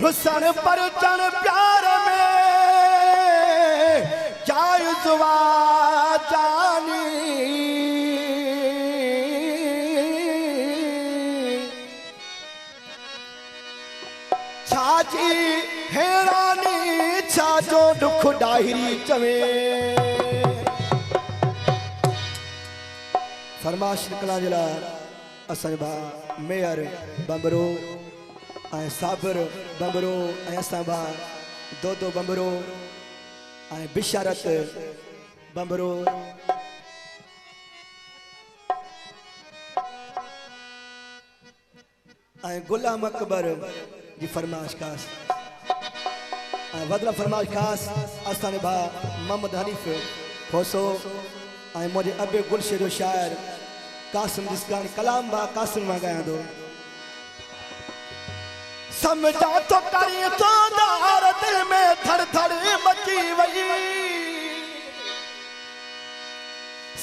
रुसन पर चढ़ प्यार में जाय जुआ जानी छाजी हैरानी छाजो दुख डाहिरी चवे फरमाश निकला जिला असन भा मेयर बंबरो ऐं साबिर बंबरो ऐं असां भा दो बंबरो ऐं बिशारत बंबरो ऐं गुलाम अकबर जी फरमाश खास ऐं वदला फरमाश खास असांजे भा मोहम्मद हनीफ खोसो ऐं मुंहिंजे अबे गुलशे जो शाइर कासिम जिसकानी कलाम बा कासिम मां ॻायां थो समझा तो करी तो दार दिल में थर थर मची वई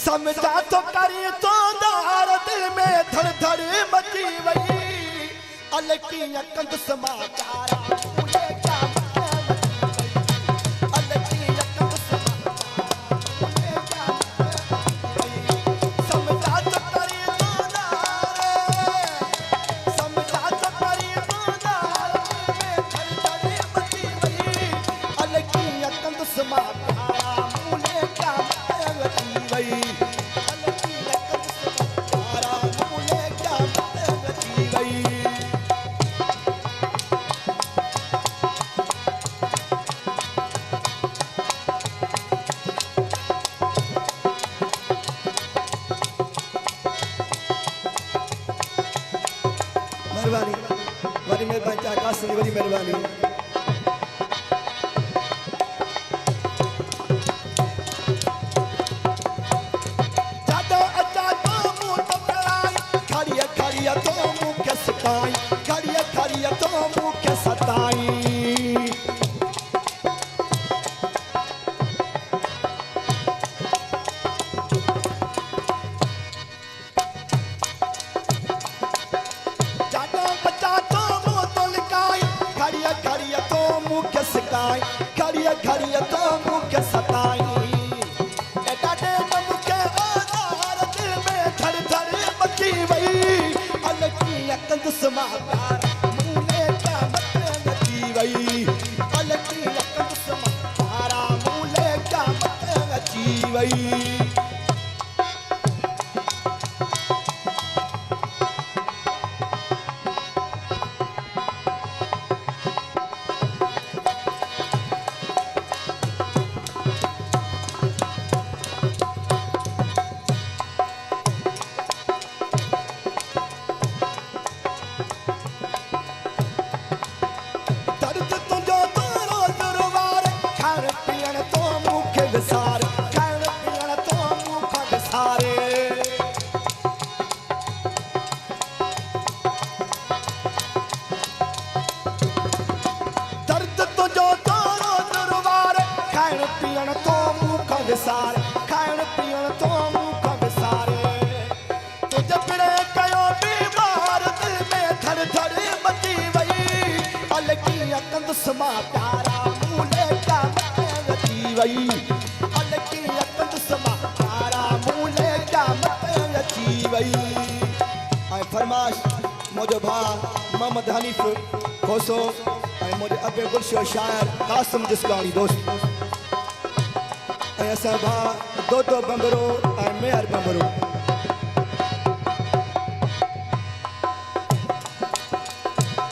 समझा तो करी तो दार दिल में थर थर मची वई अलकी कंद समाचार मेहरबानी कासिम बड़ी मेहरबानी फरमाश मुझे भा मोहम्मद हनीफ खोसो मुझे अबे गुलशे शायर कासिम जिसकानी दोस्त ऐसा भा दो बंबरो मेहर बंबरो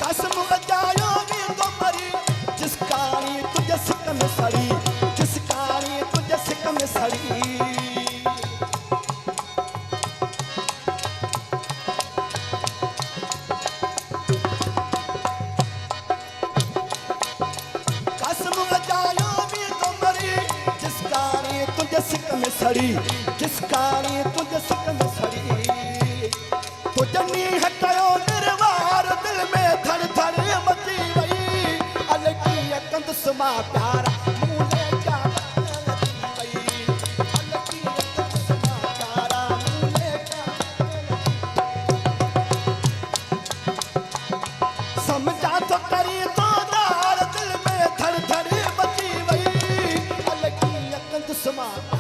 कासिम बजायो भी तो मरी जिसकानी तुझे सिक में सड़ी जिसकानी तुझे सिक में सड़ी जिसकानी तुझे सिक में सड़ी तुझे नीह कयो निर्वार दिल में थर थर मची वई अलगी कंद सुमा प्यारा मूले क्या वई अलगी कंद सुमा प्यारा मूले क्या समझा तो करी तो दा समा